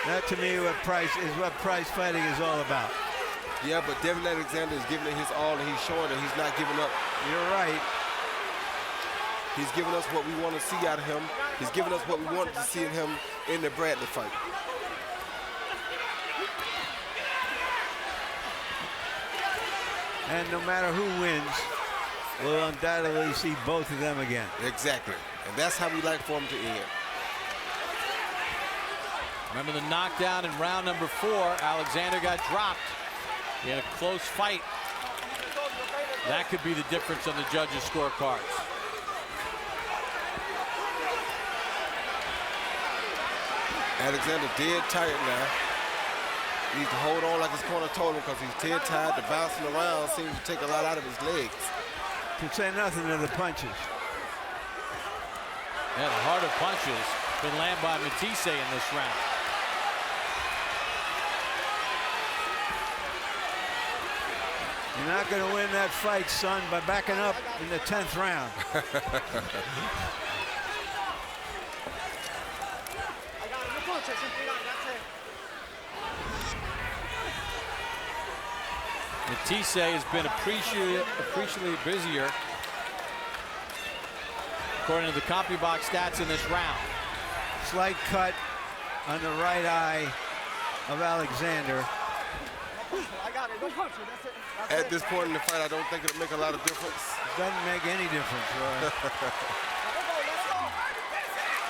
That to me what prize fighting is all about. Yeah, but Devon Alexander is giving it his all, and he's showing that he's not giving up. You're right. He's giving us what we want to see out of him. He's giving us what we wanted to see in him in the Bradley fight. And no matter who wins, we'll undoubtedly see both of them again. Exactly. And that's how we like for him to end. Remember the knockdown in round number 4. Alexander got dropped. He had a close fight. That could be the difference on the judges' scorecards. Alexander dead tired now. He needs to hold on like his corner told him, because he's dead tired. The bouncing around seems to take a lot out of his legs. To say nothing of the punches. Yeah, the harder punches been landed by Matthysse in this round. You're not going to win that fight, son, by backing up in the 10th round. Matthysse has been appreciably busier, according to the CompuBox stats in this round. Slight cut on the right eye of Alexander. At this point in the fight, I don't think it'll make a lot of difference. Doesn't make any difference, Roy.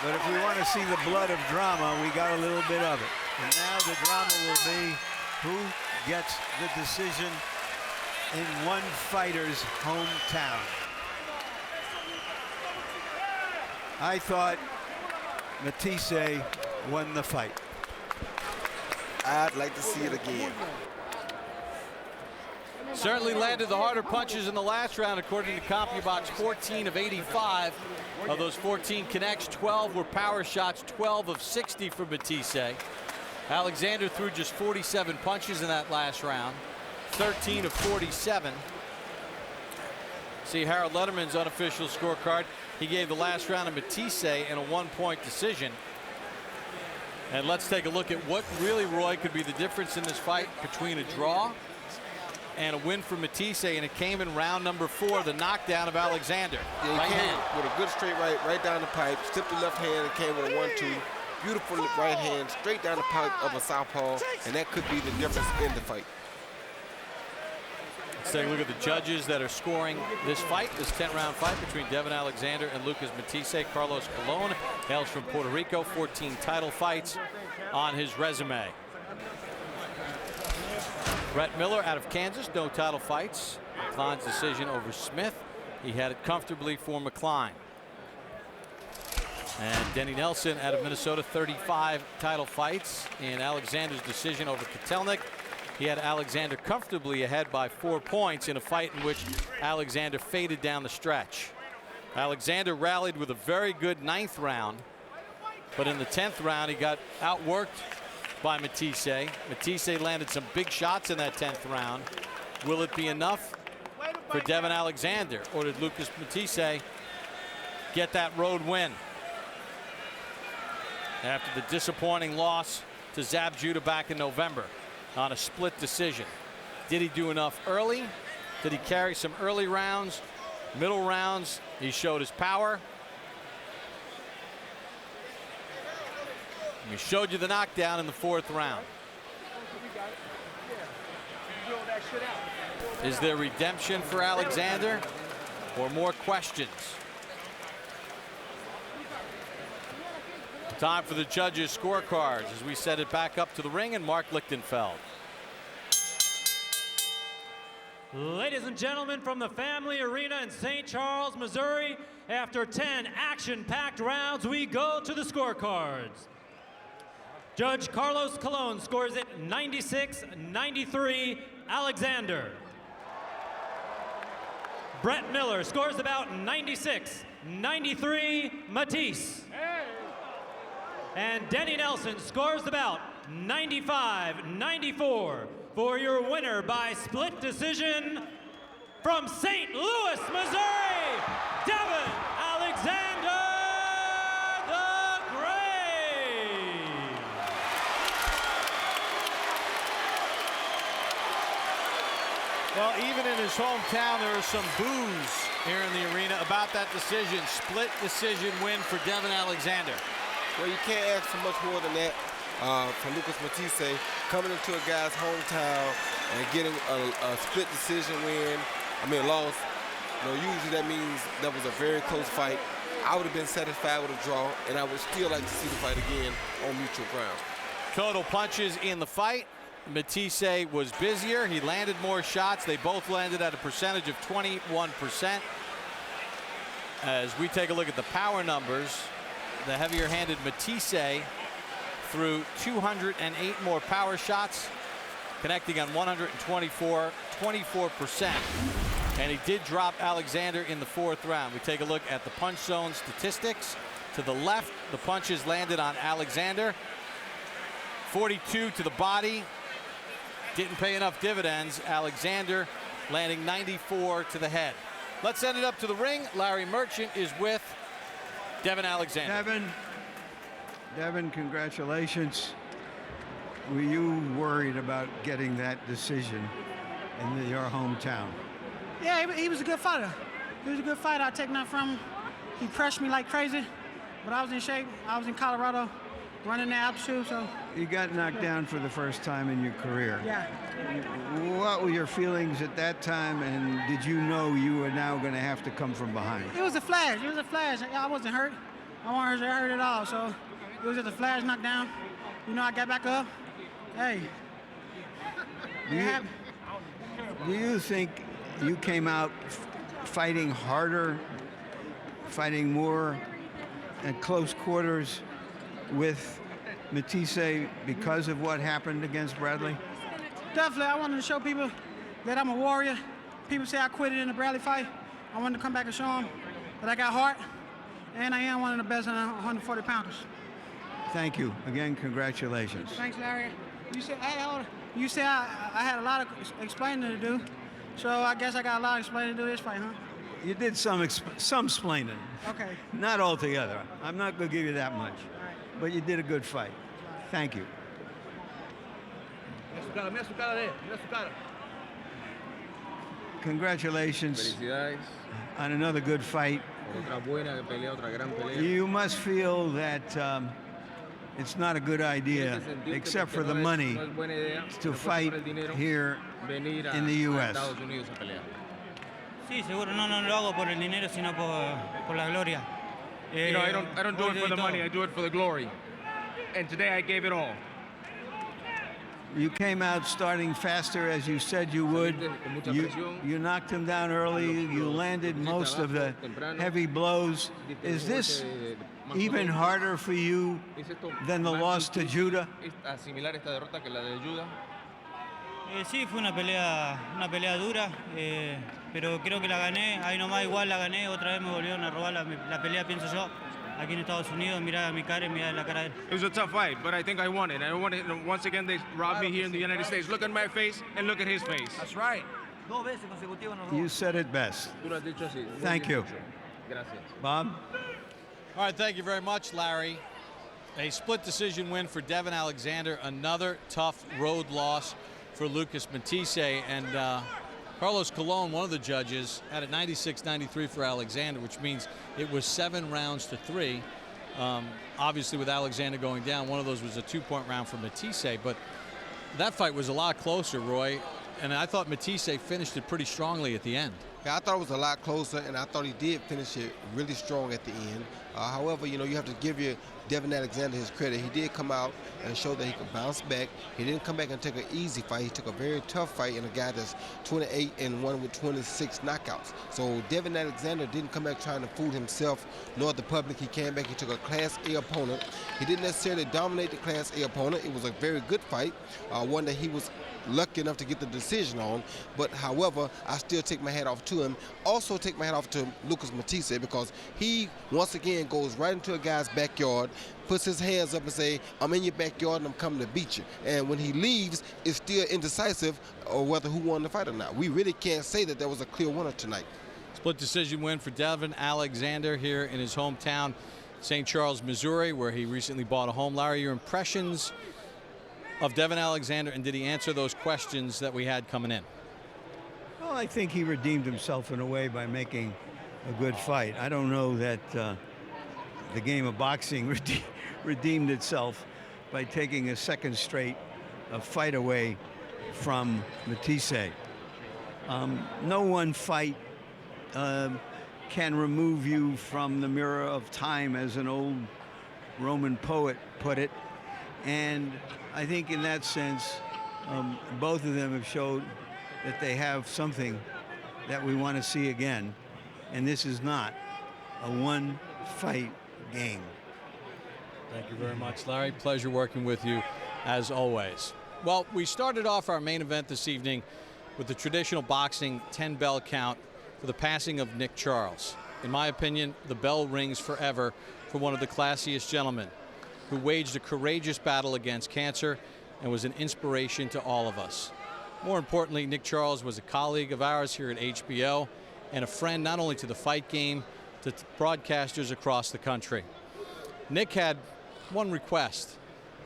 But if we want to see the blood of drama, we got a little bit of it. And now the drama will be who gets the decision in one fighter's hometown. I thought Matthysse won the fight. I'd like to see it again. Certainly landed the harder punches in the last round, according to CompuBox. 14 of 85. Of those 14 connects, 12 were power shots, 12 of 60 for Matthysse. Alexander threw just 47 punches in that last round, 13 of 47. See Harold Letterman's unofficial scorecard. He gave the last round to Matthysse in a 1-point decision. And let's take a look at what really, Roy, could be the difference in this fight between a draw and a win for Matthysse, and it came in round number 4, the knockdown of Alexander. Yeah, he came with a good straight right down the pipe, tipped the left hand and came with a 1-2. Beautiful right hand, straight down the pipe of a southpaw, and that could be the difference in the fight. Let's take a look at the judges that are scoring this fight, this 10-round fight between Devon Alexander and Lucas Matthysse. Carlos Colon hails from Puerto Rico, 14 title fights on his resume. Brett Miller out of Kansas, no title fights. McCline's decision over Smith. He had it comfortably for McCline. And Denny Nelson out of Minnesota, 35 title fights. In Alexander's decision over Kotelnik, he had Alexander comfortably ahead by 4 points in a fight in which Alexander faded down the stretch. Alexander rallied with a very good 9th round, but in the 10th round he got outworked by Matthysse. Matthysse landed some big shots in that 10th round. Will it be enough for Devon Alexander, or did Lucas Matthysse get that road win after the disappointing loss to Zab Judah back in November on a split decision? Did he do enough early? Did he carry some early rounds? Middle rounds, he showed his power. We showed you the knockdown in the 4th round. Is there redemption for Alexander, or more questions? Time for the judges' scorecards as we set it back up to the ring, and Mark Lichtenfeld. Ladies and gentlemen, from the Family Arena in St. Charles, Missouri, after 10 action-packed rounds, we go to the scorecards. Judge Carlos Colon scores it 96-93 Alexander. Brett Miller scores about 96-93 Matthysse. And Denny Nelson scores about 95-94 for your winner by split decision from St. Louis, Missouri, Devon Alexander the Great. his hometown, there are some boos here in the arena about that decision. Split decision win for Devon Alexander. Well, you can't ask for much more than that from Lucas Matthysse, coming into a guy's hometown and getting a split decision win. I mean, a loss. Usually that means that was a very close fight. I would have been satisfied with a draw, and I would still like to see the fight again on mutual ground. Total punches in the fight. Matthysse was busier. He landed more shots. They both landed at a percentage of 21%. As we take a look at the power numbers, the heavier-handed Matthysse threw 208 more power shots, connecting on 124, 24%. And he did drop Alexander in the 4th round. We take a look at the punch zone statistics. To the left, the punches landed on Alexander. 42 to the body. Didn't pay enough dividends. Alexander landing 94 to the head. Let's send it up to the ring. Larry Merchant is with Devon Alexander. Devon, congratulations. Were you worried about getting that decision in your hometown? Yeah, he was a good fighter. He was a good fighter. I take nothing from him. He crushed me like crazy, but I was in shape. I was in Colorado, running the altitude, so. You got knocked down for the first time in your career. Yeah. What were your feelings at that time, and did you know you were now going to have to come from behind? It was a flash. It was a flash. I wasn't hurt. I wasn't hurt at all, so it was just a flash knockdown. I got back up. Hey. Do you think you came out fighting harder, fighting more at close quarters with Matthysse because of what happened against Bradley? Definitely. I wanted to show people that I'm a warrior. People say I quit it in the Bradley fight. I wanted to come back and show them that I got heart, and I am one of the best 140 pounders. Thank you. Again, congratulations. Thanks, Larry. You said I had a lot of explaining to do, so I guess I got a lot of explaining to do this fight, huh? You did some explaining. Okay. Not altogether. I'm not going to give you that much. Right. But you did a good fight. Thank you. Congratulations on another good fight. You must feel that it's not a good idea, except for the money, to fight here in the U.S. Sí, seguro no lo hago por el dinero, sino por la gloria. I don't do it for the money, I do it for the glory. And today I gave it all. You came out starting faster as you said you would. You knocked him down early. You landed most of the heavy blows. Is this even harder for you than the loss to Judah? Sí, fue una pelea dura, pero creo que la gané. Ahí nomás igual la gané. Otra vez me volvieron a robar la pelea, pienso yo. Aquí en Estados Unidos, mira mi cara y mira la cara de él. It was a tough fight, but I think I won it. I won it. Once again, they robbed me here in the United States. Look at my face and look at his face. That's right. You said it best. Thank you. Bob? All right, thank you very much, Larry. A split decision win for Devon Alexander. Another tough road loss for Lucas Matthysse. And Carlos Colon, one of the judges, had it 96-93 for Alexander, which means it was 7 rounds to 3. Obviously, with Alexander going down, one of those was a 2-point round for Matthysse. But that fight was a lot closer, Roy. And I thought Matthysse finished it pretty strongly at the end. Yeah, I thought it was a lot closer, and I thought he did finish it really strong at the end. However, you have to give Devon Alexander his credit. He did come out and show that he could bounce back. He didn't come back and take an easy fight. He took a very tough fight in a guy that's 28-1 with 26 knockouts. So Devon Alexander didn't come back trying to fool himself nor the public. He came back. He took a Class A opponent. He didn't necessarily dominate the Class A opponent. It was a very good fight, one that he was lucky enough to get the decision on. But however, I still take my hat off to him. Also take my hat off to Lucas Matthysse, because he once again goes right into a guy's backyard, puts his hands up and say, I'm in your backyard and I'm coming to beat you. And when he leaves, it's still indecisive or whether who won the fight or not. We really can't say that there was a clear winner tonight. Split decision win for Devon Alexander here in his hometown, St. Charles, Missouri, where he recently bought a home. Larry, your impressions of Devon Alexander, and did he answer those questions that we had coming in? Oh, Well, I think he redeemed himself in a way by making a good fight. I don't know that the game of boxing redeemed itself by taking a second straight fight away from Matthysse. No one fight can remove you from the mirror of time, as an old Roman poet put it. And I think in that sense, both of them have showed that they have something that we want to see again. And this is not a one-fight game. Thank you very much, Larry. Pleasure working with you, as always. Well, we started off our main event this evening with the traditional boxing 10-bell count for the passing of Nick Charles. In my opinion, the bell rings forever for one of the classiest gentlemen who waged a courageous battle against cancer and was an inspiration to all of us. More importantly, Nick Charles was a colleague of ours here at HBO and a friend not only to the fight game, to broadcasters across the country. Nick had one request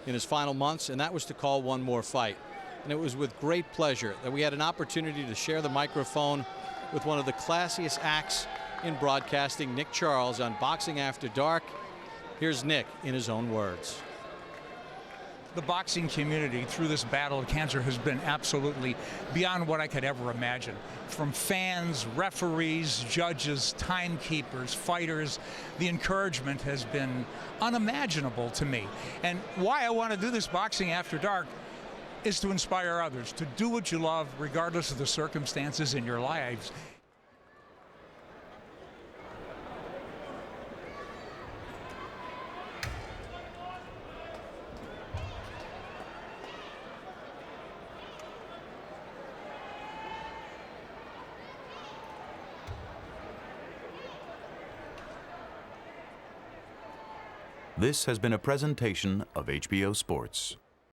in his final months, and that was to call one more fight. And it was with great pleasure that we had an opportunity to share the microphone with one of the classiest acts in broadcasting, Nick Charles, on Boxing After Dark. Here's Nick in his own words. The boxing community through this battle of cancer has been absolutely beyond what I could ever imagine. From fans, referees, judges, timekeepers, fighters, the encouragement has been unimaginable to me. And why I want to do this Boxing After Dark is to inspire others to do what you love regardless of the circumstances in your lives. This has been a presentation of HBO Sports.